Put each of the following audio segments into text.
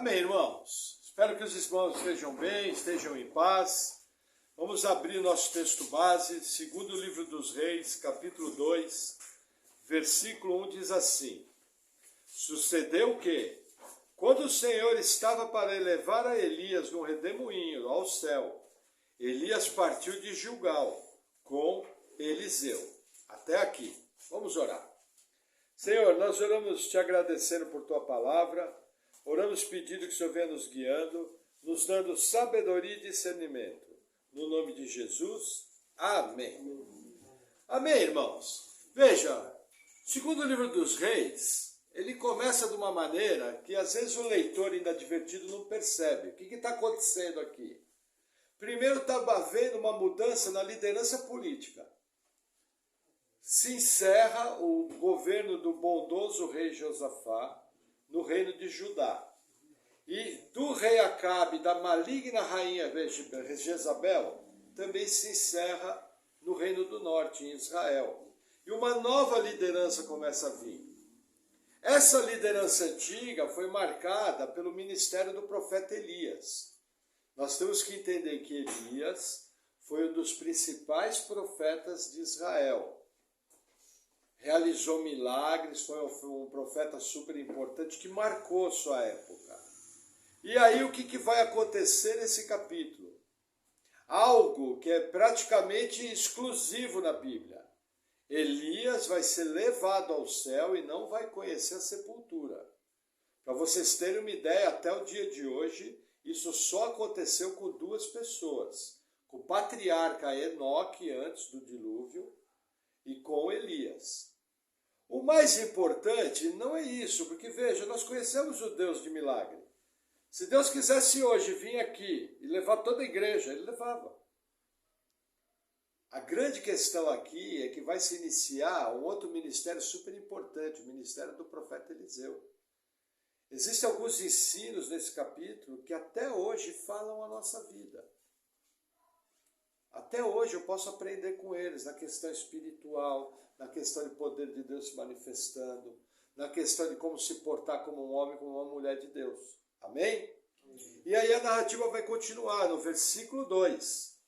Amém, irmãos? Espero que os irmãos estejam bem, estejam em paz. Vamos abrir o nosso texto base, segundo livro dos Reis, capítulo 2, versículo 1 diz assim: Sucedeu que, quando o Senhor estava para elevar a Elias no redemoinho ao céu, Elias partiu de Gilgal com Eliseu. Até aqui. Vamos orar. Senhor, nós oramos te agradecendo por tua palavra, oramos pedindo que o Senhor venha nos guiando, nos dando sabedoria e discernimento. No nome de Jesus, amém. Amém, irmãos. Veja, segundo o livro dos Reis, ele começa de uma maneira que às vezes o leitor inadvertido não percebe. O que está acontecendo aqui? Primeiro estava havendo uma mudança na liderança política. Se encerra o governo do bondoso rei Josafá no reino de Judá. E do rei Acabe, da maligna rainha Jezabel, também se encerra no reino do norte, em Israel. E uma nova liderança começa a vir. Essa liderança antiga foi marcada pelo ministério do profeta Elias. Nós temos que entender que Elias foi um dos principais profetas de Israel. Realizou milagres, foi um profeta super importante que marcou sua época. E aí o que vai acontecer nesse capítulo? Algo que é praticamente exclusivo na Bíblia. Elias vai ser levado ao céu e não vai conhecer a sepultura. Para vocês terem uma ideia, até o dia de hoje, isso só aconteceu com duas pessoas. Com o patriarca Enoque, antes do dilúvio, e com Elias. O mais importante não é isso, porque veja, nós conhecemos o Deus de milagre. Se Deus quisesse hoje vir aqui e levar toda a igreja, Ele levava. A grande questão aqui é que vai se iniciar um outro ministério super importante, o ministério do profeta Eliseu. Existem alguns ensinos nesse capítulo que até hoje falam a nossa vida. Até hoje eu posso aprender com eles na questão espiritual, na questão de poder de Deus se manifestando, na questão de como se portar como um homem, como uma mulher de Deus. Amém? E aí a narrativa vai continuar no versículo 2.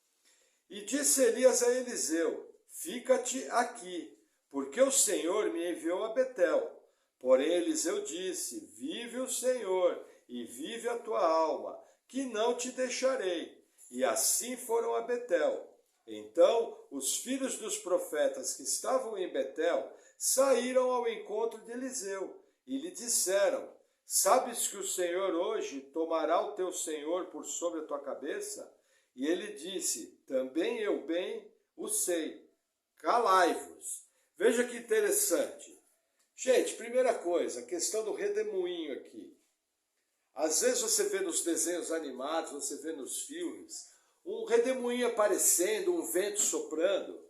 E disse Elias a Eliseu: Fica-te aqui, porque o Senhor me enviou a Betel. Porém Eliseu disse: Vive o Senhor, e vive a tua alma, que não te deixarei. E assim foram a Betel. Então os filhos dos profetas que estavam em Betel saíram ao encontro de Eliseu e lhe disseram: Sabes que o Senhor hoje tomará o teu senhor por sobre a tua cabeça? E ele disse: Também eu bem o sei. Calai-vos. Veja que interessante. Gente, primeira coisa, a questão do redemoinho aqui. Às vezes você vê nos desenhos animados, você vê nos filmes, um redemoinho aparecendo, um vento soprando,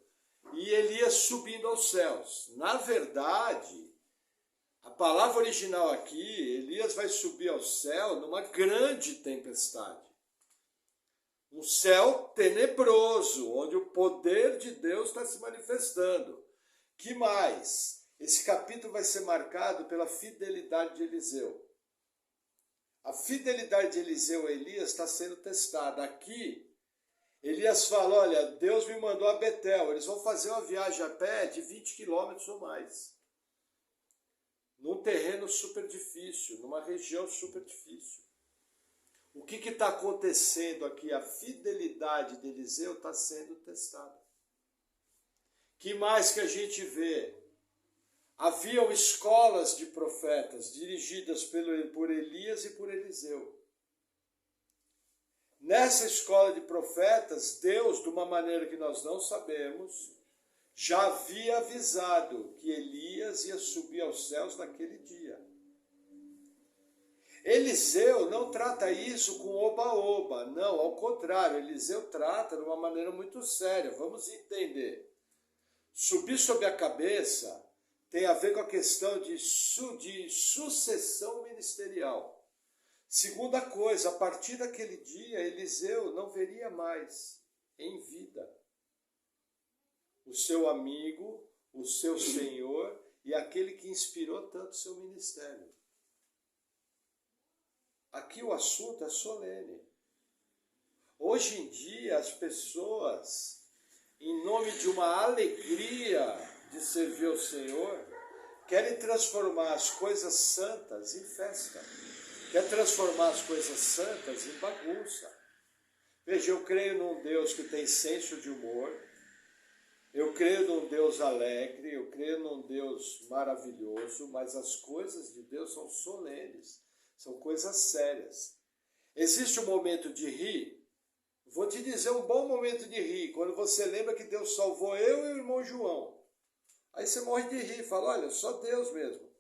e Elias subindo aos céus. Na verdade, a palavra original aqui, Elias vai subir ao céu numa grande tempestade. Um céu tenebroso, onde o poder de Deus está se manifestando. Que mais? Esse capítulo vai ser marcado pela fidelidade de Eliseu. A fidelidade de Eliseu a Elias está sendo testada. Aqui, Elias fala: olha, Deus me mandou a Betel. Eles vão fazer uma viagem a pé de 20 quilômetros ou mais. Num terreno super difícil, numa região super difícil. O que está acontecendo aqui? A fidelidade de Eliseu está sendo testada. Que mais que a gente vê? Haviam escolas de profetas dirigidas por Elias e por Eliseu. Nessa escola de profetas, Deus, de uma maneira que nós não sabemos, já havia avisado que Elias ia subir aos céus naquele dia. Eliseu não trata isso com oba-oba, não, ao contrário, Eliseu trata de uma maneira muito séria. Vamos entender. Subir sobre a cabeça tem a ver com a questão de sucessão ministerial. Segunda coisa, a partir daquele dia, Eliseu não veria mais em vida o seu amigo, o seu senhor e aquele que inspirou tanto o seu ministério. Aqui o assunto é solene. Hoje em dia as pessoas, em nome de uma alegria de servir ao Senhor, querem transformar as coisas santas em festa. Quer transformar as coisas santas em bagunça. Veja, eu creio num Deus que tem senso de humor, eu creio num Deus alegre, eu creio num Deus maravilhoso, mas as coisas de Deus são solenes, são coisas sérias. Existe um momento de rir, vou te dizer um bom momento de rir, quando você lembra que Deus salvou eu e o irmão João. Aí você morre de rir, fala, olha, só Deus mesmo.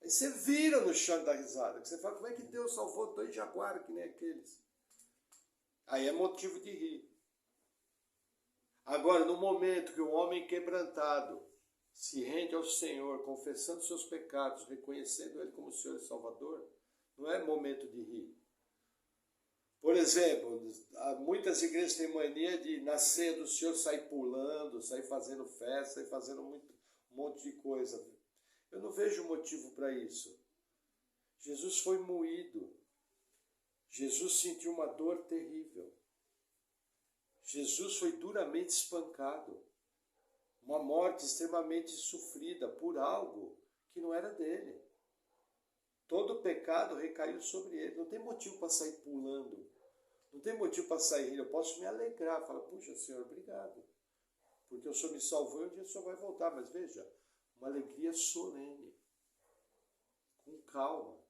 Aí você vira no chão da risada, você fala, como é que Deus salvou dois jaguares que nem aqueles? Aí é motivo de rir. Agora, no momento que o homem quebrantado se rende ao Senhor, confessando seus pecados, reconhecendo Ele como Senhor e Salvador, não é momento de rir. Por exemplo, muitas igrejas têm mania de, na ceia do Senhor, sair pulando, sair fazendo festa, sair fazendo um monte de coisa. Eu não vejo motivo para isso. Jesus foi moído. Jesus sentiu uma dor terrível. Jesus foi duramente espancado. Uma morte extremamente sofrida por algo que não era dele. Todo o pecado recaiu sobre ele. Não tem motivo para sair pulando. Não tem motivo para sair rindo. Eu posso me alegrar. Falar, puxa, Senhor, obrigado. Porque o Senhor me salvou e um dia o Senhor vai voltar. Mas veja, uma alegria solene. Com calma.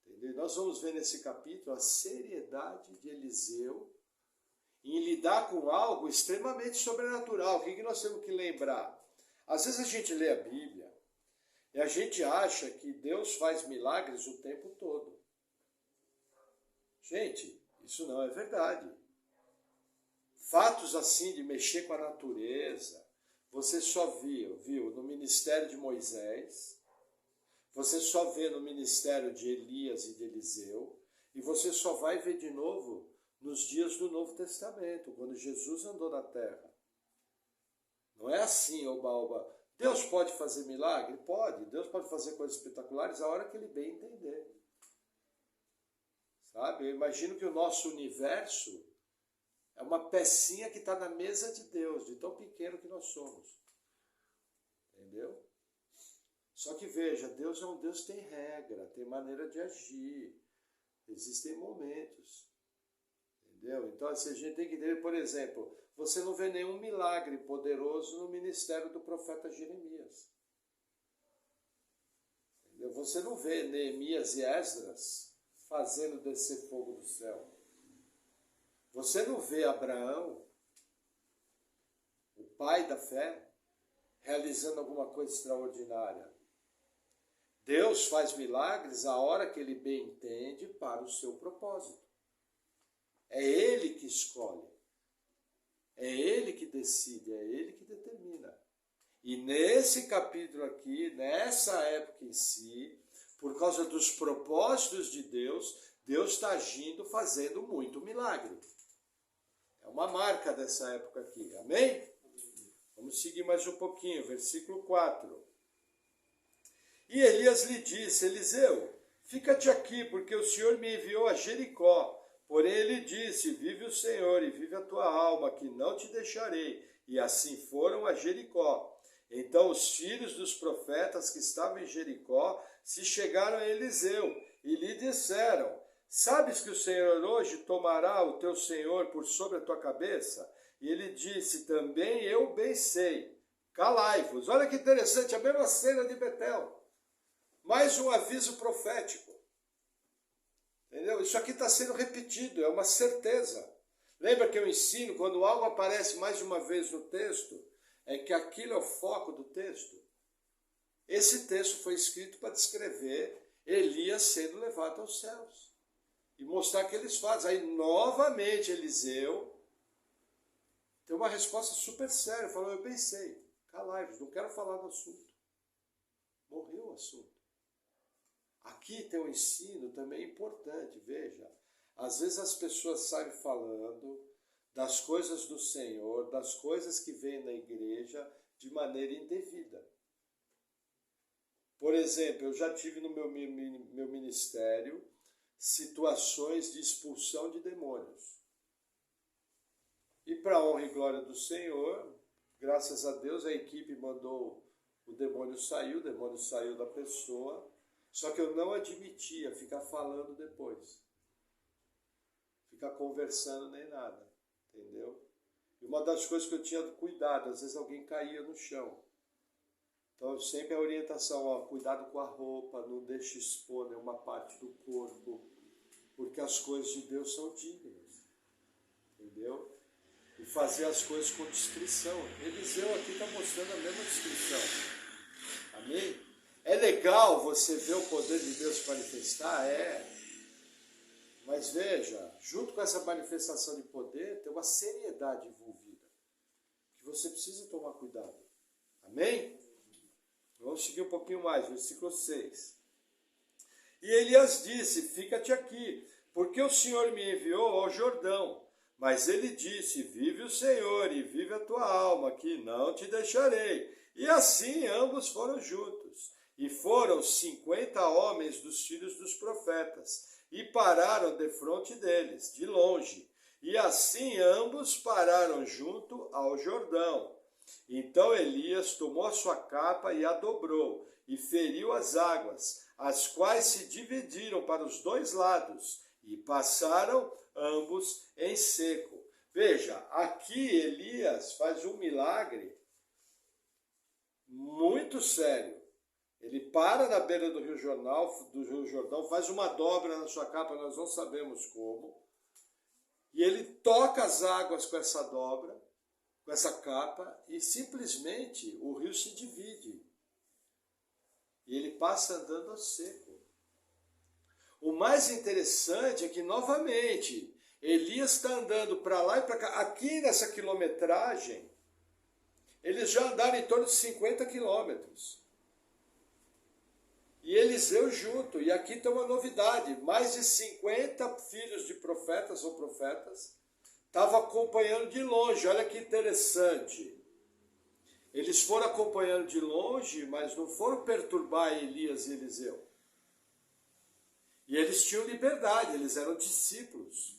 Entendeu? Nós vamos ver nesse capítulo a seriedade de Eliseu em lidar com algo extremamente sobrenatural. O que nós temos que lembrar? Às vezes a gente lê a Bíblia e a gente acha que Deus faz milagres o tempo todo. Gente, isso não é verdade. Fatos assim de mexer com a natureza, você só viu no ministério de Moisés, você só vê no ministério de Elias e de Eliseu, e você só vai ver de novo nos dias do Novo Testamento, quando Jesus andou na terra. Não é assim, oba-oba. Deus pode fazer milagre? Pode. Deus pode fazer coisas espetaculares a hora que Ele bem entender. Sabe? Eu imagino que o nosso universo é uma pecinha que está na mesa de Deus, de tão pequeno que nós somos. Entendeu? Só que veja, Deus é um Deus que tem regra, tem maneira de agir. Existem momentos. Entendeu? Então, assim, a gente tem que entender, por exemplo, você não vê nenhum milagre poderoso no ministério do profeta Jeremias. Entendeu? Você não vê Neemias e Esdras fazendo descer fogo do céu. Você não vê Abraão, o pai da fé, realizando alguma coisa extraordinária. Deus faz milagres a hora que Ele bem entende para o seu propósito. É Ele que escolhe, é Ele que decide, é Ele que determina. E nesse capítulo aqui, nessa época em si, por causa dos propósitos de Deus, Deus está agindo, fazendo muito milagre. É uma marca dessa época aqui, amém? Vamos seguir mais um pouquinho, versículo 4. E Elias lhe disse, Eliseu, fica-te aqui, porque o Senhor me enviou a Jericó. Porém ele disse, vive o Senhor e vive a tua alma, que não te deixarei. E assim foram a Jericó. Então os filhos dos profetas que estavam em Jericó se chegaram a Eliseu e lhe disseram, sabes que o Senhor hoje tomará o teu Senhor por sobre a tua cabeça? E ele disse, também eu bem sei, calai-vos. Olha que interessante, a mesma cena de Betel. Mais um aviso profético. Entendeu? Isso aqui está sendo repetido, é uma certeza. Lembra que eu ensino, quando algo aparece mais de uma vez no texto, é que aquilo é o foco do texto. Esse texto foi escrito para descrever Elias sendo levado aos céus. E mostrar que eles fazem. Aí, novamente, Eliseu tem uma resposta super séria. Falou, eu pensei, calai-vos, não quero falar do assunto. Morreu o assunto. Aqui tem um ensino também importante, veja. Às vezes as pessoas saem falando das coisas do Senhor, das coisas que vêm na igreja de maneira indevida. Por exemplo, eu já tive no meu ministério situações de expulsão de demônios. E para a honra e glória do Senhor, graças a Deus, a equipe mandou o demônio saiu da pessoa, só que eu não admitia ficar falando depois, ficar conversando nem nada, entendeu? E uma das coisas que eu tinha cuidado, às vezes alguém caía no chão. Então sempre a orientação, ó, cuidado com a roupa, não deixe expor nenhuma parte do corpo, porque as coisas de Deus são dignas, entendeu? E fazer as coisas com discrição. Eliseu aqui está mostrando a mesma discrição. Amém? É legal você ver o poder de Deus se manifestar? É. Mas veja, junto com essa manifestação de poder, tem uma seriedade envolvida, que você precisa tomar cuidado. Amém? Vamos seguir um pouquinho mais, versículo 6. E Elias disse, fica-te aqui, porque o Senhor me enviou ao Jordão. Mas ele disse, vive o Senhor e vive a tua alma, que não te deixarei. E assim ambos foram juntos. E foram 50 homens dos filhos dos profetas, e pararam defronte deles, de longe. E assim ambos pararam junto ao Jordão. Então Elias tomou a sua capa e a dobrou, e feriu as águas, as quais se dividiram para os dois lados, e passaram ambos em seco. Veja, aqui Elias faz um milagre muito sério. Ele para na beira do Rio Jordão, faz uma dobra na sua capa, nós não sabemos como, e ele toca as águas com essa dobra, com essa capa, e simplesmente o rio se divide. E ele passa andando a seco. O mais interessante é que, novamente, Elias está andando para lá e para cá. Aqui nessa quilometragem, eles já andaram em torno de 50 quilômetros. E Eliseu junto. E aqui tem uma novidade. Mais de 50 filhos de profetas ou profetas estavam acompanhando de longe. Olha que interessante. Eles foram acompanhando de longe, mas não foram perturbar Elias e Eliseu. E eles tinham liberdade, eles eram discípulos.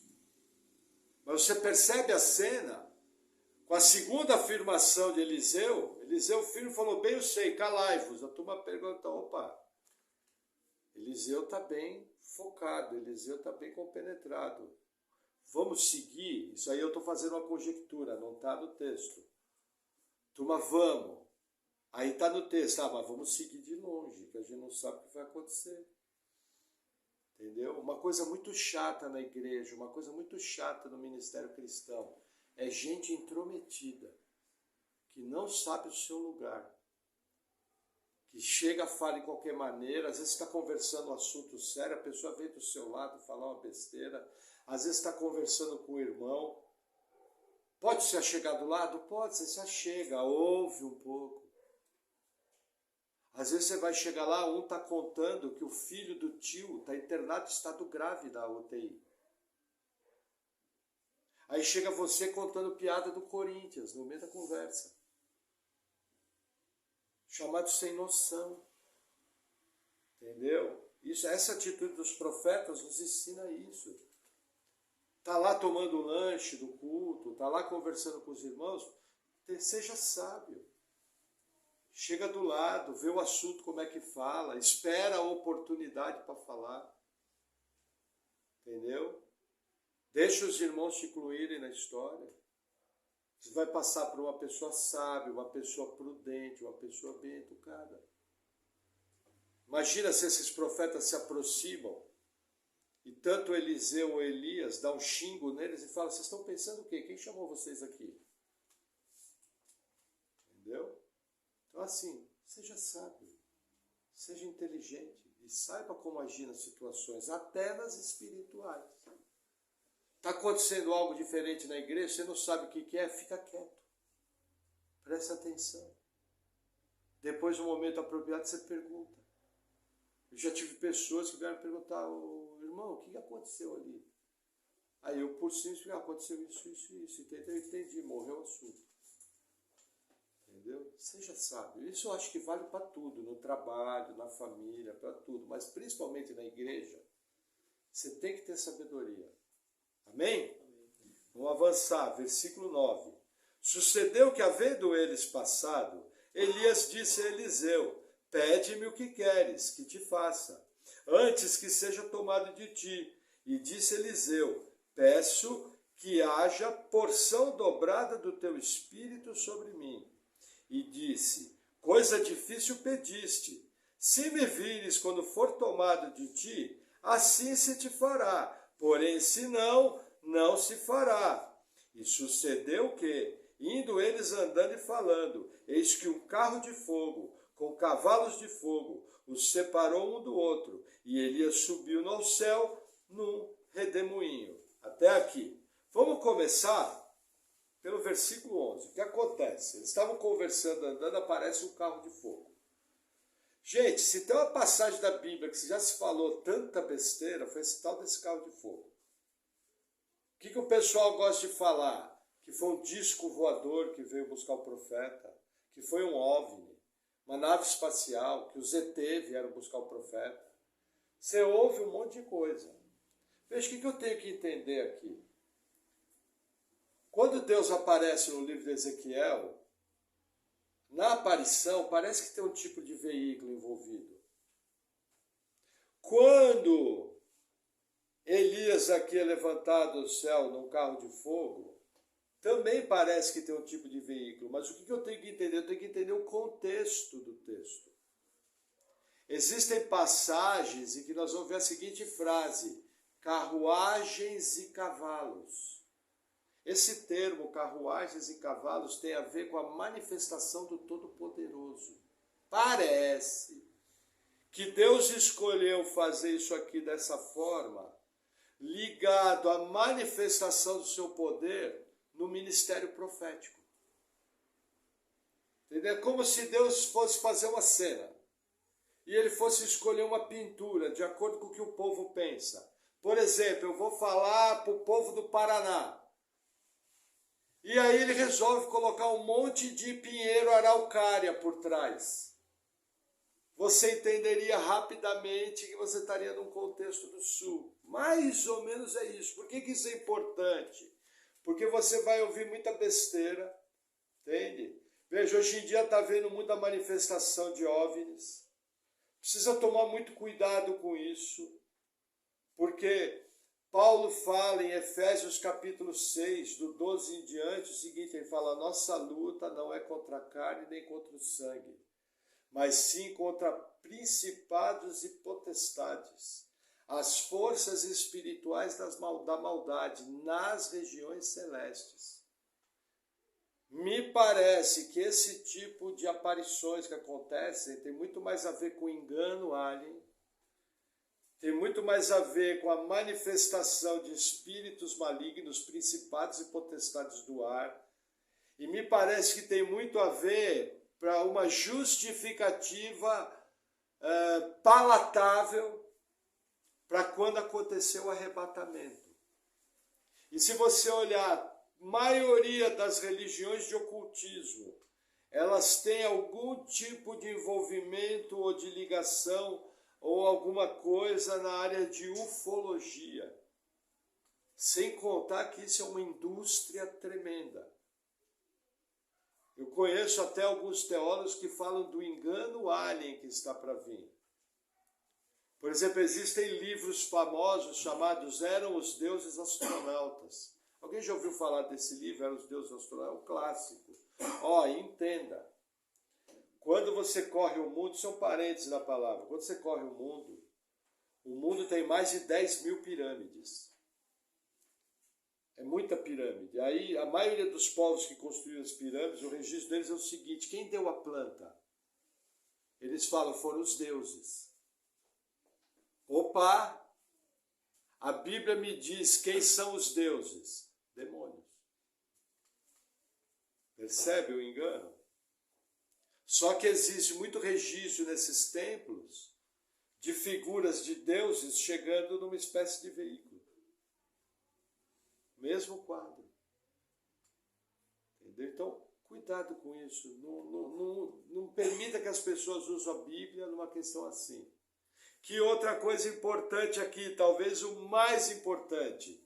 Mas você percebe a cena, com a segunda afirmação de Eliseu, Eliseu filho falou, bem eu sei, calai-vos. A turma pergunta, opa, Eliseu está bem focado, Eliseu está bem compenetrado. Vamos seguir? Isso aí eu estou fazendo uma conjectura, não está no texto. Turma, vamos. Aí está no texto, mas vamos seguir de longe, que a gente não sabe o que vai acontecer. Entendeu? Uma coisa muito chata na igreja, uma coisa muito chata no ministério cristão, é gente intrometida, que não sabe o seu lugar, que chega, fala de qualquer maneira, às vezes está conversando um assunto sério, a pessoa vem do seu lado falar uma besteira, às vezes está conversando com o irmão, pode se achegar do lado? Pode, você se achega, ouve um pouco. Às vezes você vai chegar lá, um está contando que o filho do tio está internado em estado grave da UTI. Aí chega você contando piada do Corinthians, no meio da conversa. Chamado sem noção. Entendeu? Essa atitude dos profetas nos ensina isso. Está lá tomando o lanche do culto, está lá conversando com os irmãos, seja sábio. Chega do lado, vê o assunto como é que fala, espera a oportunidade para falar. Entendeu? Deixa os irmãos te incluírem na história. Você vai passar por uma pessoa sábia, uma pessoa prudente, uma pessoa bem educada. Imagina se esses profetas se aproximam e tanto Eliseu ou Elias dá um xingo neles e fala, vocês estão pensando o quê? Quem chamou vocês aqui? Entendeu? Então assim, seja sábio, seja inteligente e saiba como agir nas situações, até nas espirituais. Está acontecendo algo diferente na igreja, você não sabe o que é, fica quieto. Presta atenção. Depois, no momento apropriado, você pergunta. Eu já tive pessoas que vieram perguntar, irmão, o que aconteceu ali? Aí eu, por cima, aconteceu isso. Eu entendi, morreu o assunto. Entendeu? Seja sábio. Isso eu acho que vale para tudo, no trabalho, na família, para tudo. Mas principalmente na igreja. Você tem que ter sabedoria. Amém? Vamos avançar, versículo 9. Sucedeu que, havendo eles passado, Elias disse a Eliseu: pede-me o que queres que te faça, antes que seja tomado de ti. E disse Eliseu: peço que haja porção dobrada do teu espírito sobre mim. E disse: coisa difícil pediste. Se me vires quando for tomado de ti, assim se te fará. Porém, se não, não se fará. E sucedeu que, indo eles andando e falando, eis que um carro de fogo, com cavalos de fogo, os separou um do outro. E Elias subiu no céu num redemoinho. Até aqui. Vamos começar pelo versículo 11. O que acontece? Eles estavam conversando, andando, aparece um carro de fogo. Gente, se tem uma passagem da Bíblia que já se falou tanta besteira, foi esse tal desse carro de fogo. O que o pessoal gosta de falar? Que foi um disco voador que veio buscar o profeta, que foi um OVNI, uma nave espacial, que os ET vieram buscar o profeta. Você ouve um monte de coisa. Veja, o que eu tenho que entender aqui? Quando Deus aparece no livro de Ezequiel, na aparição parece que tem um tipo de veículo envolvido. Quando Elias aqui é levantado do céu num carro de fogo, também parece que tem um tipo de veículo. Mas o que eu tenho que entender? Eu tenho que entender o contexto do texto. Existem passagens em que nós vamos ver a seguinte frase: carruagens e cavalos. Esse termo, carruagens e cavalos, tem a ver com a manifestação do Todo-Poderoso. Parece que Deus escolheu fazer isso aqui dessa forma, ligado à manifestação do seu poder no ministério profético. Entendeu? É como se Deus fosse fazer uma cena e ele fosse escolher uma pintura de acordo com o que o povo pensa. Por exemplo, eu vou falar para o povo do Paraná. E aí ele resolve colocar um monte de pinheiro araucária por trás. Você entenderia rapidamente que você estaria num contexto do sul. Mais ou menos é isso. Por que isso é importante? Porque você vai ouvir muita besteira, entende? Veja, hoje em dia está havendo muita manifestação de OVNIs. Precisa tomar muito cuidado com isso, porque Paulo fala em Efésios capítulo 6, do 12 em diante, o seguinte, ele fala: nossa luta não é contra a carne nem contra o sangue, mas sim contra principados e potestades, as forças espirituais da maldade nas regiões celestes. Me parece que esse tipo de aparições que acontecem tem muito mais a ver com engano alien, tem muito mais a ver com a manifestação de espíritos malignos, principados e potestades do ar. E me parece que tem muito a ver para uma justificativa palatável para quando aconteceu o arrebatamento. E se você olhar, a maioria das religiões de ocultismo, elas têm algum tipo de envolvimento ou de ligação ou alguma coisa na área de ufologia. Sem contar que isso é uma indústria tremenda. Eu conheço até alguns teólogos que falam do engano alien que está para vir. Por exemplo, existem livros famosos chamados Eram os Deuses Astronautas. Alguém já ouviu falar desse livro, Eram os Deuses Astronautas? É um clássico. Entenda. Quando você corre o mundo, são parênteses na palavra, quando você corre o mundo tem mais de 10 mil pirâmides. É muita pirâmide. Aí a maioria dos povos que construíram as pirâmides, o registro deles é o seguinte: quem deu a planta? Eles falam, foram os deuses. Opa! A Bíblia me diz quem são os deuses? Demônios. Percebe o engano? Só que existe muito registro nesses templos de figuras de deuses chegando numa espécie de veículo. Mesmo quadro. Entendeu? Então, cuidado com isso. Não permita que as pessoas usem a Bíblia numa questão assim. Que outra coisa importante aqui, talvez o mais importante.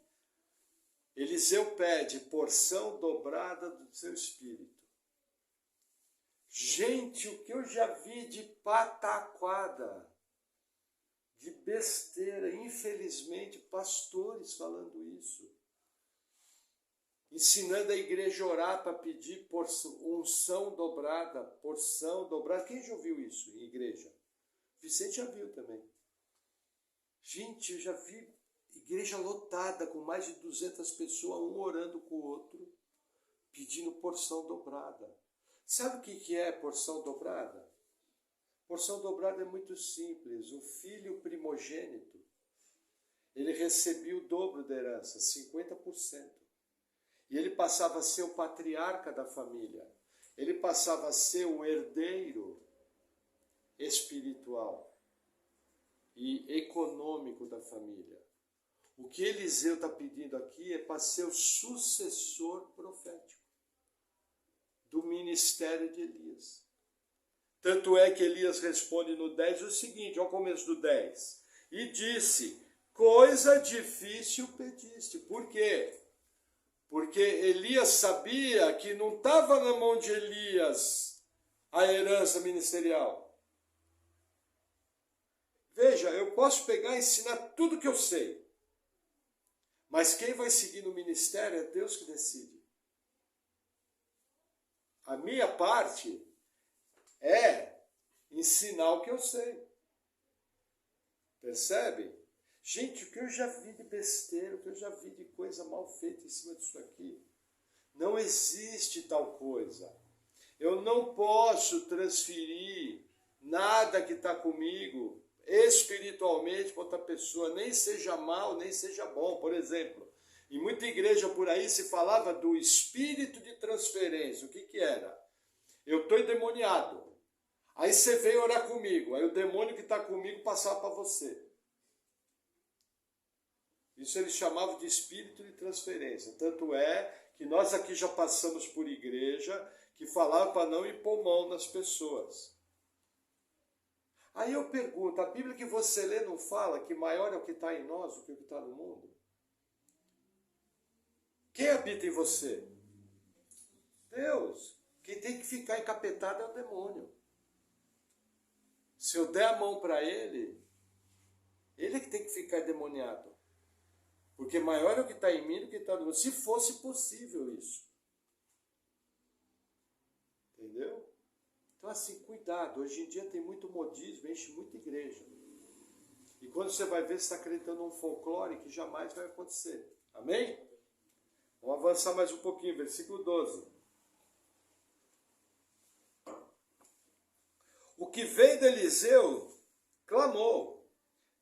Eliseu pede porção dobrada do seu espírito. Gente, o que eu já vi de pataquada, de besteira, infelizmente, pastores falando isso. Ensinando a igreja a orar para pedir unção dobrada, porção dobrada. Quem já ouviu isso em igreja? Vicente já viu também. Gente, eu já vi igreja lotada, com mais de 200 pessoas, um orando com o outro, pedindo porção dobrada. Sabe o que é porção dobrada? Porção dobrada é muito simples. O filho primogênito, ele recebia o dobro da herança, 50%. E ele passava a ser o patriarca da família. Ele passava a ser o herdeiro espiritual e econômico da família. O que Eliseu está pedindo aqui é para ser o sucessor profético do ministério de Elias. Tanto é que Elias responde no 10 o seguinte, ao começo do 10. E disse, coisa difícil pediste. Por quê? Porque Elias sabia que não estava na mão de Elias a herança ministerial. Veja, eu posso pegar e ensinar tudo que eu sei. Mas quem vai seguir no ministério é Deus que decide. A minha parte é ensinar o que eu sei. Percebe? Gente, o que eu já vi de besteira, o que eu já vi de coisa mal feita em cima disso aqui. Não existe tal coisa. Eu não posso transferir nada que está comigo espiritualmente para outra pessoa, nem seja mal, nem seja bom. Por exemplo, em muita igreja por aí se falava do espírito de transferência. O que era? Eu estou endemoniado. Aí você veio orar comigo. Aí o demônio que está comigo passava para você. Isso eles chamavam de espírito de transferência. Tanto é que nós aqui já passamos por igreja que falava para não impor mão nas pessoas. Aí eu pergunto, a Bíblia que você lê não fala que maior é o que está em nós do que o que está no mundo? Quem habita em você? Deus. Quem tem que ficar encapetado é o demônio. Se eu der a mão para ele é que tem que ficar endemoniado. Porque maior é o que está em mim do que está no mundo. Se fosse possível isso. Entendeu? Então assim, cuidado. Hoje em dia tem muito modismo, enche muita igreja. E quando você vai ver, você está acreditando num folclore que jamais vai acontecer. Amém? Vamos avançar mais um pouquinho, versículo 12. O que veio de Eliseu clamou,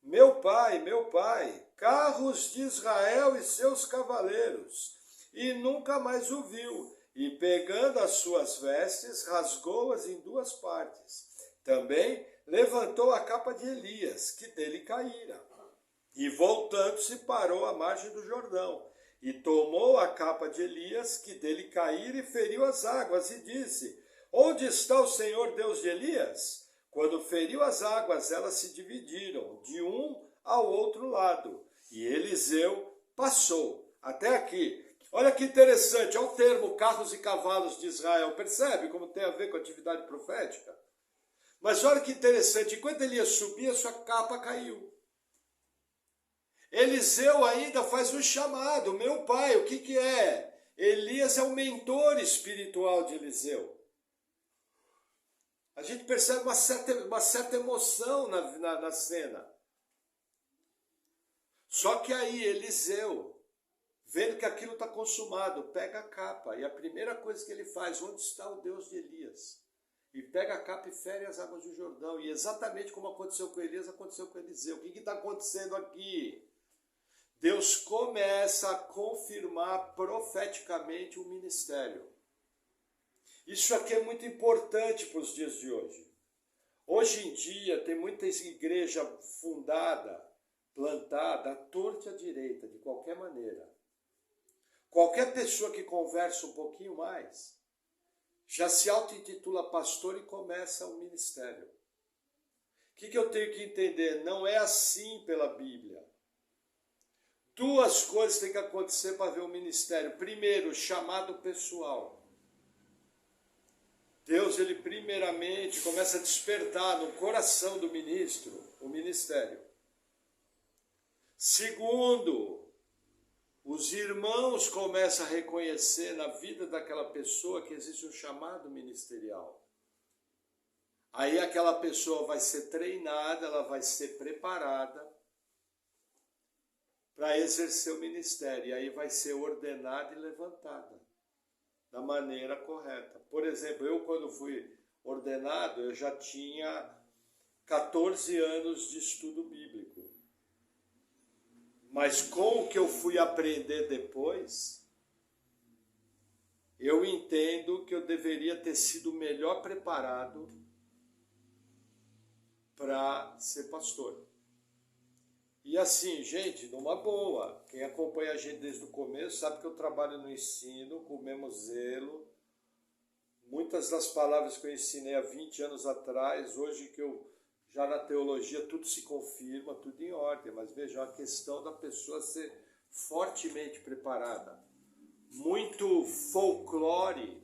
meu pai, carros de Israel e seus cavaleiros, e nunca mais o viu, e pegando as suas vestes, rasgou-as em duas partes. Também levantou a capa de Elias, que dele caíra, e voltando-se parou à margem do Jordão, e tomou a capa de Elias, que dele caíra, e feriu as águas, e disse, onde está o Senhor Deus de Elias? Quando feriu as águas, elas se dividiram, de um ao outro lado, e Eliseu passou. Até aqui. Olha que interessante, olha o termo carros e cavalos de Israel. Percebe como tem a ver com a atividade profética? Mas olha que interessante, enquanto Elias subia, sua capa caiu. Eliseu ainda faz um chamado, meu pai, o que é? Elias é o mentor espiritual de Eliseu. A gente percebe uma certa emoção na cena. Só que aí Eliseu, vendo que aquilo está consumado, pega a capa. E a primeira coisa que ele faz, onde está o Deus de Elias? E pega a capa e fere as águas do Jordão. E exatamente como aconteceu com Elias, aconteceu com Eliseu. O que está acontecendo aqui? Deus começa a confirmar profeticamente o ministério. Isso aqui é muito importante para os dias de hoje. Hoje em dia tem muita igreja fundada, plantada, à torta e à direita, de qualquer maneira. Qualquer pessoa que conversa um pouquinho mais, já se auto-intitula pastor e começa o ministério. O que eu tenho que entender? Não é assim pela Bíblia. Duas coisas têm que acontecer para ver o ministério. Primeiro, o chamado pessoal. Deus, ele primeiramente começa a despertar no coração do ministro o ministério. Segundo, os irmãos começam a reconhecer na vida daquela pessoa que existe um chamado ministerial. Aí aquela pessoa vai ser treinada, ela vai ser preparada para exercer o ministério. E aí vai ser ordenada e levantada da maneira correta. Por exemplo, eu quando fui ordenado, eu já tinha 14 anos de estudo bíblico. Mas com o que eu fui aprender depois, eu entendo que eu deveria ter sido melhor preparado para ser pastor. E assim, gente, numa boa, quem acompanha a gente desde o começo sabe que eu trabalho no ensino com o mesmo zelo. Muitas das palavras que eu ensinei há 20 anos atrás, hoje que eu já na teologia tudo se confirma, tudo em ordem, mas veja, a questão da pessoa ser fortemente preparada. Muito folclore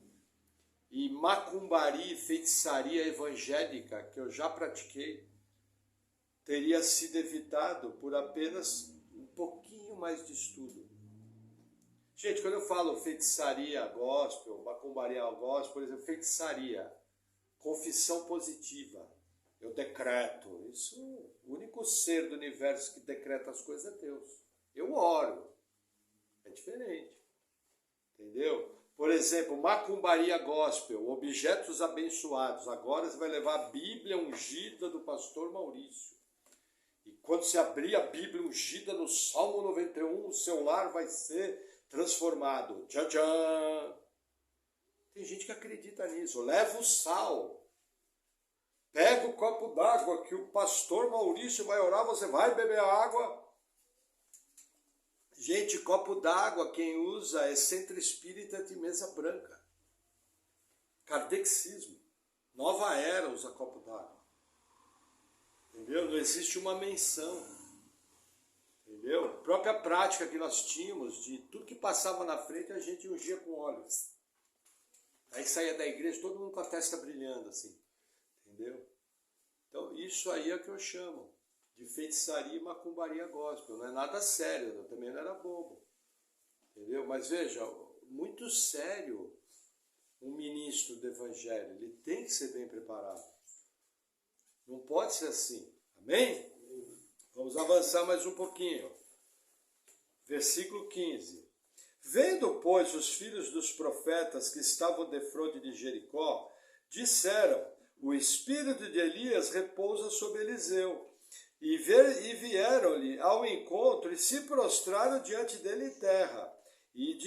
e macumbaria, feitiçaria evangélica que eu já pratiquei, teria sido evitado por apenas um pouquinho mais de estudo. Gente, quando eu falo feitiçaria gospel, macumbaria gospel, por exemplo, feitiçaria, confissão positiva, eu decreto. Isso, o único ser do universo que decreta as coisas é Deus. Eu oro. É diferente. Entendeu? Por exemplo, macumbaria gospel, objetos abençoados. Agora você vai levar a Bíblia ungida do pastor Maurício. E quando você abrir a Bíblia ungida no Salmo 91, o seu lar vai ser transformado. Tchan, tchan. Tem gente que acredita nisso. Leva o sal. Pega o copo d'água que o pastor Maurício vai orar, você vai beber a água. Gente, copo d'água quem usa é centro espírita de mesa branca. Kardexismo. Nova Era usa copo d'água. Entendeu? Não existe uma menção. Entendeu? A própria prática que nós tínhamos de tudo que passava na frente a gente ungia com óleos. Aí saía da igreja todo mundo com a testa brilhando assim. Entendeu? Então isso aí é o que eu chamo de feitiçaria e macumbaria gospel. Não é nada sério, eu também não era bobo. Entendeu? Mas veja, muito sério um ministro do evangelho. Ele tem que ser bem preparado. Não pode ser assim. Amém? Vamos avançar mais um pouquinho. Versículo 15. Vendo, pois, os filhos dos profetas que estavam defronte de Jericó, disseram: o espírito de Elias repousa sobre Eliseu. E vieram-lhe ao encontro e se prostraram diante dele em terra. E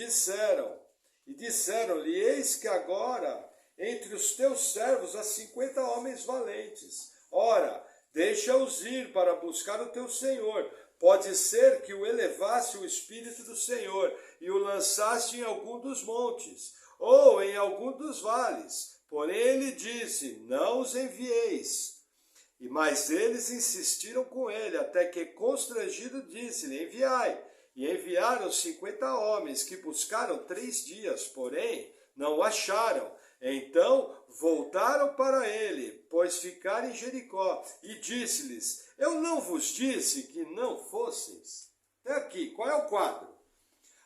disseram-lhe: eis que agora entre os teus servos há 50 homens valentes. Ora, deixa-os ir para buscar o teu Senhor. Pode ser que o elevasse o Espírito do Senhor e o lançasse em algum dos montes, ou em algum dos vales. Porém ele disse: não os envieis. Mas eles insistiram com ele, até que constrangido disse-lhe: enviai. E enviaram 50 homens, que buscaram 3 dias, porém não o acharam. Então voltaram para ele, pois ficaram em Jericó, e disse-lhes: eu não vos disse que não fosseis? Até aqui, qual é o quadro?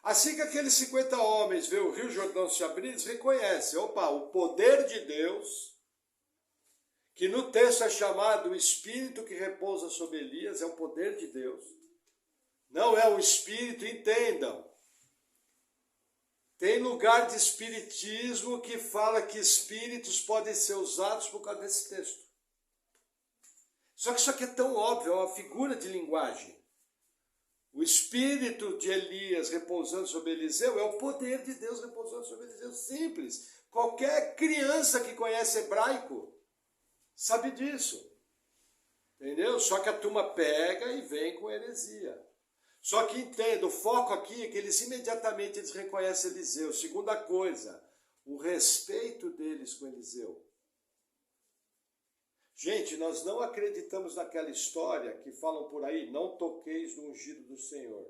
Assim que aqueles 50 homens vê o Rio Jordão se abrir, eles reconhecem: opa, o poder de Deus, que no texto é chamado o Espírito que repousa sobre Elias, é o poder de Deus. Não é o Espírito, entendam. Tem lugar de espiritismo que fala que espíritos podem ser usados por causa desse texto. Só que isso aqui é tão óbvio, é uma figura de linguagem. O espírito de Elias repousando sobre Eliseu é o poder de Deus repousando sobre Eliseu. Simples. Qualquer criança que conhece hebraico sabe disso. Entendeu? Só que a turma pega e vem com heresia. Só que entenda, o foco aqui é que eles imediatamente reconhecem Eliseu. Segunda coisa, o respeito deles com Eliseu. Gente, nós não acreditamos naquela história que falam por aí, não toqueis no ungido do Senhor.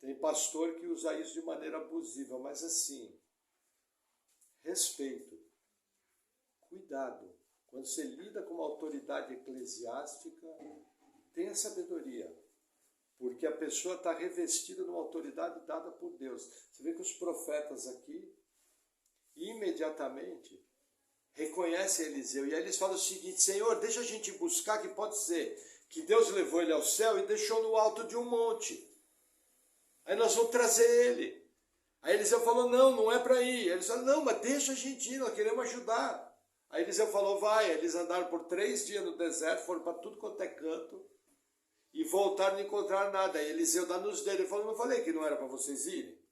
Tem pastor que usa isso de maneira abusiva, mas assim, respeito, cuidado. Quando você lida com uma autoridade eclesiástica, tenha sabedoria, porque a pessoa está revestida de uma autoridade dada por Deus. Você vê que os profetas aqui, imediatamente, reconhecem Eliseu, e aí eles falam o seguinte: Senhor, deixa a gente buscar, que pode ser que Deus levou ele ao céu e deixou no alto de um monte. Aí nós vamos trazer ele. Aí Eliseu falou: não é para ir. Eles falaram: não, mas deixa a gente ir, nós queremos ajudar. Aí Eliseu falou: vai. Eles andaram por 3 dias no deserto, foram para tudo quanto é canto, e voltaram a não encontrar nada. Aí Eliseu dá nos dedos, ele falou: não falei que não era para vocês irem?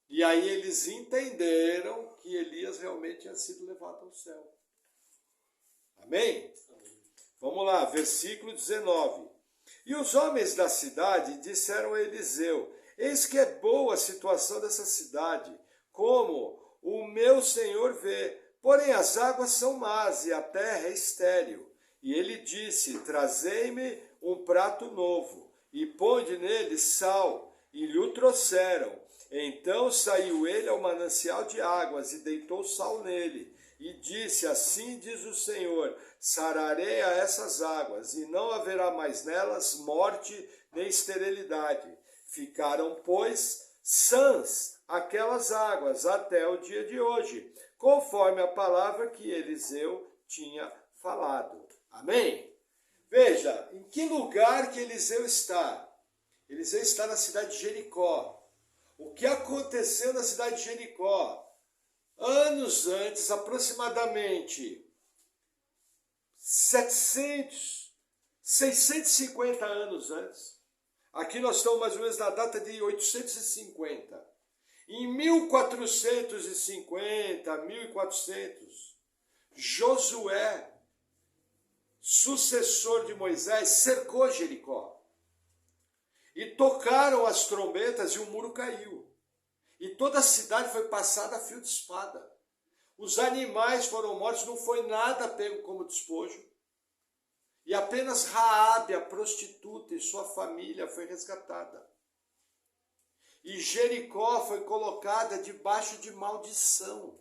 E aí eles entenderam que Elias realmente tinha sido levado ao céu. Amém? Vamos lá, versículo 19. E os homens da cidade disseram a Eliseu: eis que é boa a situação dessa cidade, como o meu senhor vê, porém as águas são más e a terra é estéril. E ele disse: trazei-me um prato novo, e ponde nele sal. E lhe o trouxeram. Então saiu ele ao manancial de águas e deitou sal nele. E disse: assim diz o Senhor, sararei a essas águas, e não haverá mais nelas morte nem esterilidade. Ficaram, pois, sãs aquelas águas até o dia de hoje, conforme a palavra que Eliseu tinha falado. Amém? Veja, em que lugar que Eliseu está? Eliseu está na cidade de Jericó. O que aconteceu na cidade de Jericó? Anos antes, aproximadamente 650 anos antes. Aqui nós estamos mais ou menos na data de 850. Em 1450, 1400, Josué, sucessor de Moisés, cercou Jericó. E tocaram as trombetas e o muro caiu. E toda a cidade foi passada a fio de espada. Os animais foram mortos, não foi nada pego como despojo. E apenas Raabe, a prostituta, e sua família foi resgatada. E Jericó foi colocada debaixo de maldição.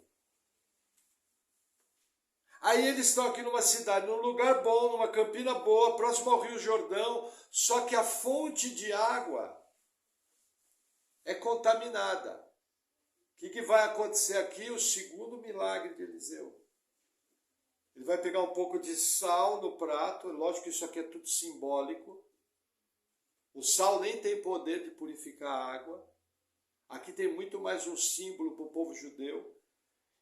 Aí eles estão aqui numa cidade, num lugar bom, numa campina boa, próximo ao Rio Jordão, só que a fonte de água é contaminada. O que vai acontecer aqui? O segundo milagre de Eliseu. Ele vai pegar um pouco de sal no prato, lógico que isso aqui é tudo simbólico. O sal nem tem poder de purificar a água. Aqui tem muito mais um símbolo para o povo judeu.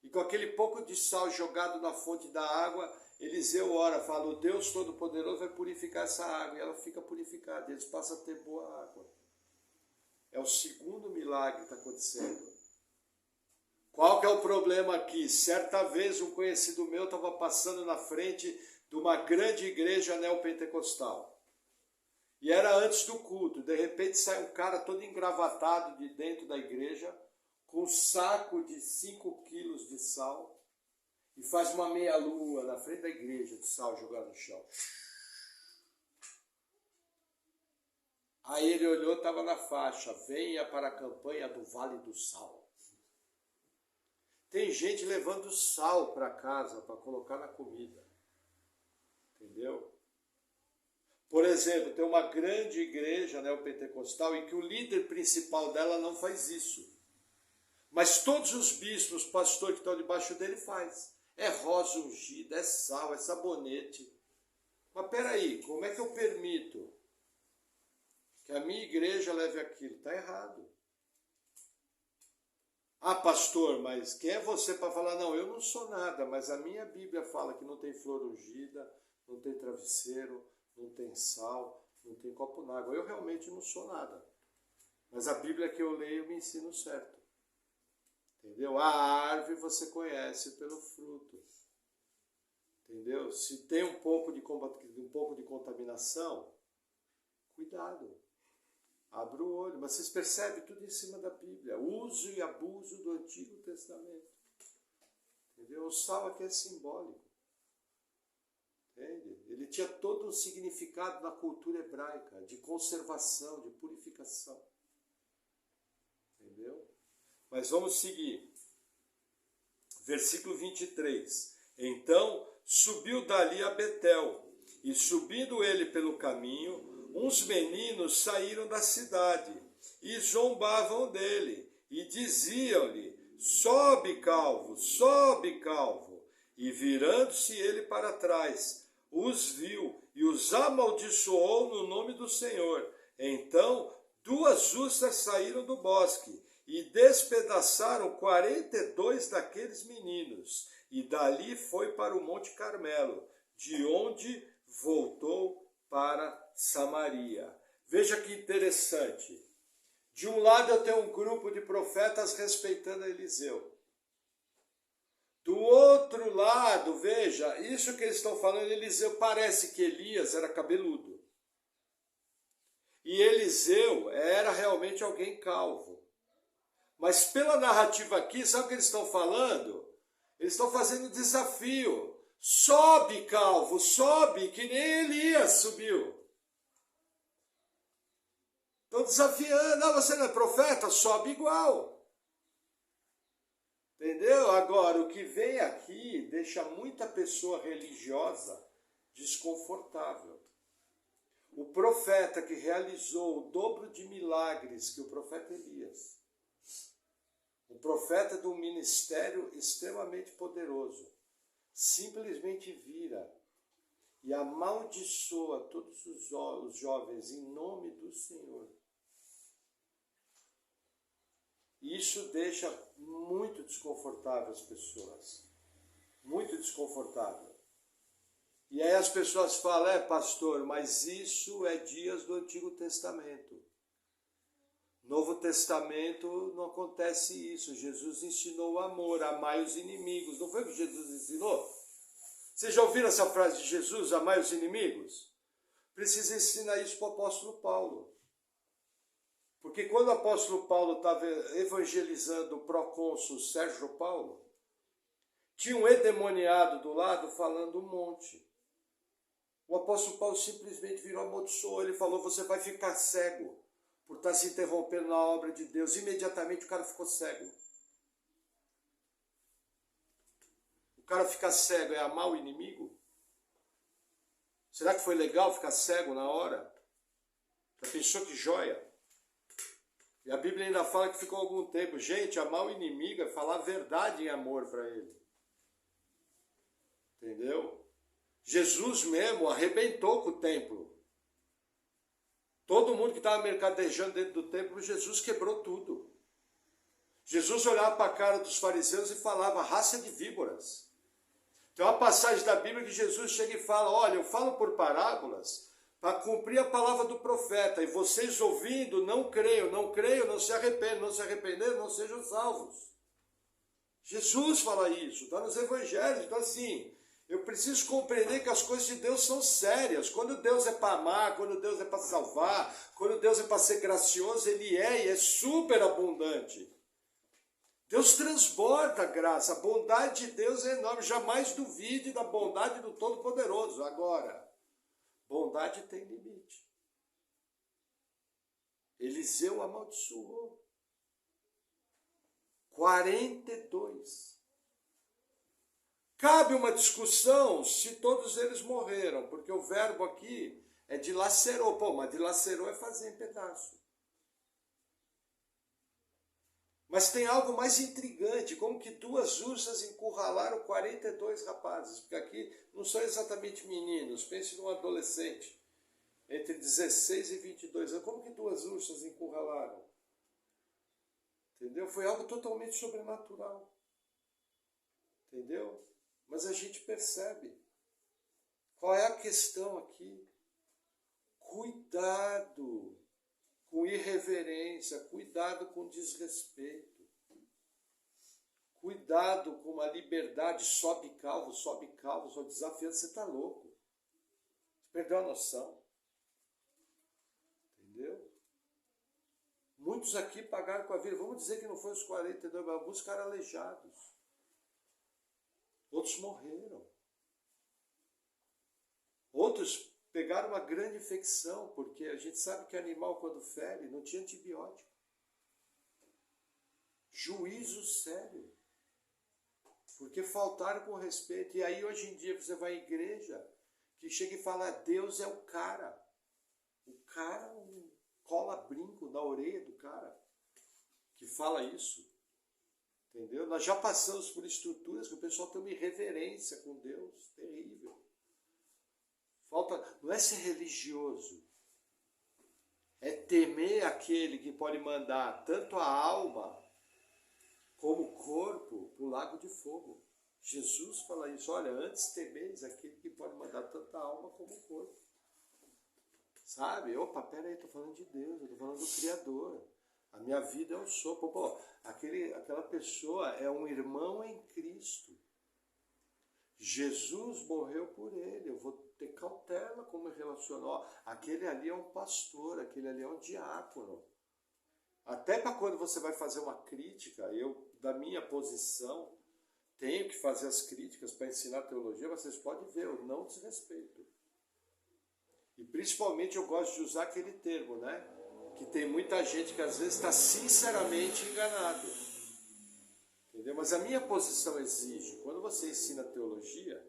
E com aquele pouco de sal jogado na fonte da água, Eliseu ora, fala: o Deus Todo-Poderoso vai purificar essa água. E ela fica purificada, e eles passam a ter boa água. É o segundo milagre que está acontecendo. Qual que é o problema aqui? Certa vez um conhecido meu estava passando na frente de uma grande igreja neopentecostal. E era antes do culto. De repente sai um cara todo engravatado de dentro da igreja, com um saco de 5 quilos de sal, e faz uma meia-lua na frente da igreja de sal jogado no chão. Aí ele olhou, estava na faixa: venha para a campanha do Vale do Sal. Tem gente levando sal para casa para colocar na comida. Entendeu? Por exemplo, tem uma grande igreja neopentecostal em que o líder principal dela não faz isso. Mas todos os bispos, pastores que estão debaixo dele faz. É rosa ungida, é sal, é sabonete. Mas peraí, como é que eu permito que a minha igreja leve aquilo? Está errado. Ah, pastor, mas quem é você para falar? Não, eu não sou nada, mas a minha Bíblia fala que não tem flor ungida, não tem travesseiro, não tem sal, não tem copo d'água. Eu realmente não sou nada. Mas a Bíblia que eu leio me ensina o certo. Entendeu? A árvore você conhece pelo fruto. Entendeu? Se tem um pouco de contaminação, cuidado. Abra o olho. Mas vocês percebem tudo em cima da Bíblia. Uso e abuso do Antigo Testamento. Entendeu? O sal aqui é simbólico. Entende? Ele tinha todo um significado na cultura hebraica, de conservação, de purificação. Entendeu? Mas vamos seguir. Versículo 23. Então subiu dali a Betel, e subindo ele pelo caminho, uns meninos saíram da cidade, e zombavam dele, e diziam-lhe: sobe, calvo, sobe, calvo. E virando-se ele para trás, os viu, e os amaldiçoou no nome do Senhor. Então 2 ursas saíram do bosque, e despedaçaram 42 daqueles meninos, e dali foi para o Monte Carmelo, de onde voltou para Samaria. Veja que interessante. De um lado eu tenho um grupo de profetas respeitando Eliseu. Do outro lado, veja, isso que eles estão falando, Eliseu, parece que Elias era cabeludo. E Eliseu era realmente alguém calvo. Mas pela narrativa aqui, sabe o que eles estão falando? Eles estão fazendo desafio. Sobe, calvo, sobe, que nem Elias subiu. Estão desafiando. Não, você não é profeta? Sobe igual. Entendeu? Agora, o que vem aqui deixa muita pessoa religiosa desconfortável. O profeta que realizou o dobro de milagres que o profeta Elias, um profeta de um ministério extremamente poderoso, simplesmente vira e amaldiçoa todos os jovens em nome do Senhor. Isso deixa muito desconfortável as pessoas. Muito desconfortável. E aí as pessoas falam, pastor, mas isso é dias do Antigo Testamento. Novo Testamento não acontece isso. Jesus ensinou o amor, amai os inimigos. Não foi o que Jesus ensinou? Vocês já ouviram essa frase de Jesus, amai os inimigos? Precisa ensinar isso para o apóstolo Paulo. Porque quando o apóstolo Paulo estava evangelizando o procônsul Sérgio Paulo, tinha um endemoniado do lado falando um monte. O apóstolo Paulo simplesmente virou, amaldiçoou. Ele falou, você vai ficar cego por estar se interrompendo na obra de Deus. Imediatamente o cara ficou cego. O cara ficar cego é amar o inimigo? Será que foi legal ficar cego na hora? Já pensou que joia? E a Bíblia ainda fala que ficou algum tempo. Gente, amar o inimigo é falar a verdade em amor para ele. Entendeu? Jesus mesmo arrebentou com o templo. Todo mundo que estava mercadejando dentro do templo, Jesus quebrou tudo. Jesus olhava para a cara dos fariseus e falava, raça de víboras. Tem uma passagem da Bíblia que Jesus chega e fala, olha, eu falo por parábolas para cumprir a palavra do profeta, e vocês ouvindo não creiam, não se arrependam, não se arrependeram, não sejam salvos. Jesus fala isso, está nos evangelhos, então assim, eu preciso compreender que as coisas de Deus são sérias. Quando Deus é para amar, quando Deus é para salvar, quando Deus é para ser gracioso, Ele é e é super abundante. Deus transborda a graça, a bondade de Deus é enorme, jamais duvide da bondade do Todo-Poderoso. Agora, bondade tem limite. Eliseu amaldiçoou. 42. Cabe uma discussão se todos eles morreram, porque o verbo aqui é dilacerou. Pô, mas dilacerou é fazer em pedaço. Mas tem algo mais intrigante, como que 2 ursas encurralaram 42 rapazes, porque aqui não são exatamente meninos, pense num adolescente, entre 16 e 22 anos, como que 2 ursas encurralaram? Entendeu? Foi algo totalmente sobrenatural. Entendeu? Mas a gente percebe. Qual é a questão aqui? Cuidado com irreverência, cuidado com desrespeito, cuidado com uma liberdade, sobe calvo, só desafiando, você está louco. Você perdeu a noção. Entendeu? Muitos aqui pagaram com a vida, vamos dizer que não foi os 42, mas alguns ficaram aleijados. Outros morreram. Outros pegaram uma grande infecção, porque a gente sabe que animal, quando fere, não tinha antibiótico. Juízo sério. Porque faltaram com respeito. E aí, hoje em dia, você vai à igreja, que chega e fala, Deus é o cara. O cara cola brinco na orelha do cara que fala isso. Entendeu? Nós já passamos por estruturas que o pessoal tem uma irreverência com Deus terrível. Não é ser religioso, é temer aquele que pode mandar tanto a alma como o corpo para o lago de fogo. Jesus fala isso, olha, antes temeis aquele que pode mandar tanto a alma como o corpo. Sabe? Opa, peraí, estou falando de Deus, eu estou falando do Criador. A minha vida é um sopro. Pô, aquela pessoa é um irmão em Cristo. Jesus morreu por ele, eu vou ter cautela como me relaciono. Aquele ali é um pastor, aquele ali é um diácono. Até para quando você vai fazer uma crítica, eu, da minha posição, tenho que fazer as críticas para ensinar teologia, vocês podem ver, eu não desrespeito. E principalmente eu gosto de usar aquele termo, né? Que tem muita gente que às vezes está sinceramente enganado. Entendeu? Mas a minha posição exige, quando você ensina teologia,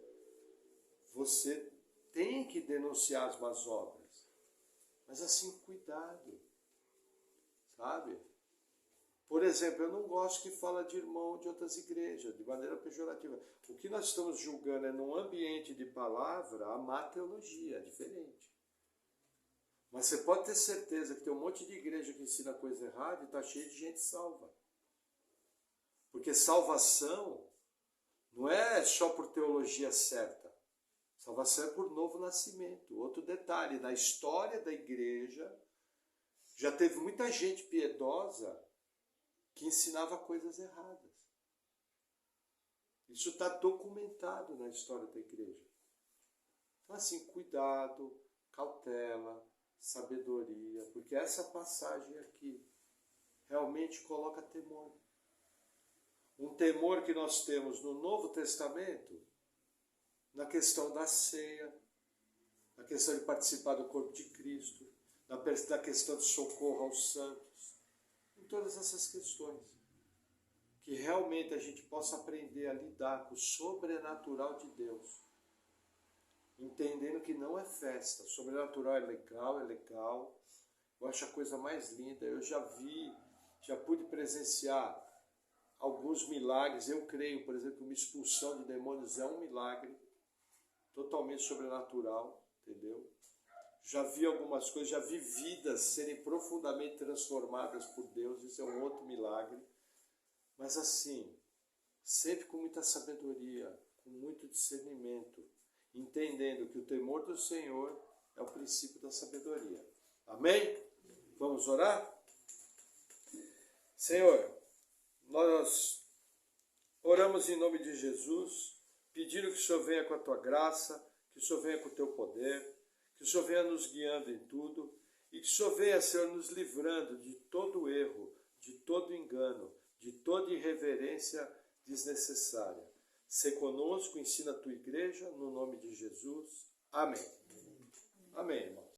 você tem que denunciar as más obras. Mas assim, cuidado. Sabe? Por exemplo, eu não gosto que fala de irmão de outras igrejas, de maneira pejorativa. O que nós estamos julgando é, num ambiente de palavra, a má teologia, é diferente. Mas você pode ter certeza que tem um monte de igreja que ensina coisa errada e está cheio de gente salva. Porque salvação não é só por teologia certa. Salvação é por novo nascimento. Outro detalhe, na história da igreja, já teve muita gente piedosa que ensinava coisas erradas. Isso está documentado na história da igreja. Então, assim, cuidado, cautela, sabedoria, porque essa passagem aqui realmente coloca temor. Um temor que nós temos no Novo Testamento, na questão da ceia, na questão de participar do corpo de Cristo, na questão de socorro aos santos, em todas essas questões. Que realmente a gente possa aprender a lidar com o sobrenatural de Deus, entendendo que não é festa. Sobrenatural é legal. Eu acho a coisa mais linda. Eu já pude presenciar alguns milagres. Eu creio, por exemplo, que uma expulsão de demônios é um milagre totalmente sobrenatural, entendeu? Já vi algumas coisas, já vi vidas serem profundamente transformadas por Deus, isso é um outro milagre. Mas assim, sempre com muita sabedoria, com muito discernimento, entendendo que o temor do Senhor é o princípio da sabedoria. Amém? Vamos orar? Senhor, nós oramos em nome de Jesus, pedindo que o Senhor venha com a Tua graça, que o Senhor venha com o Teu poder, que o Senhor venha nos guiando em tudo, e que o Senhor venha, Senhor, nos livrando de todo erro, de todo engano, de toda irreverência desnecessária. Sê conosco, ensina a Tua igreja, no nome de Jesus. Amém. Amém, irmão.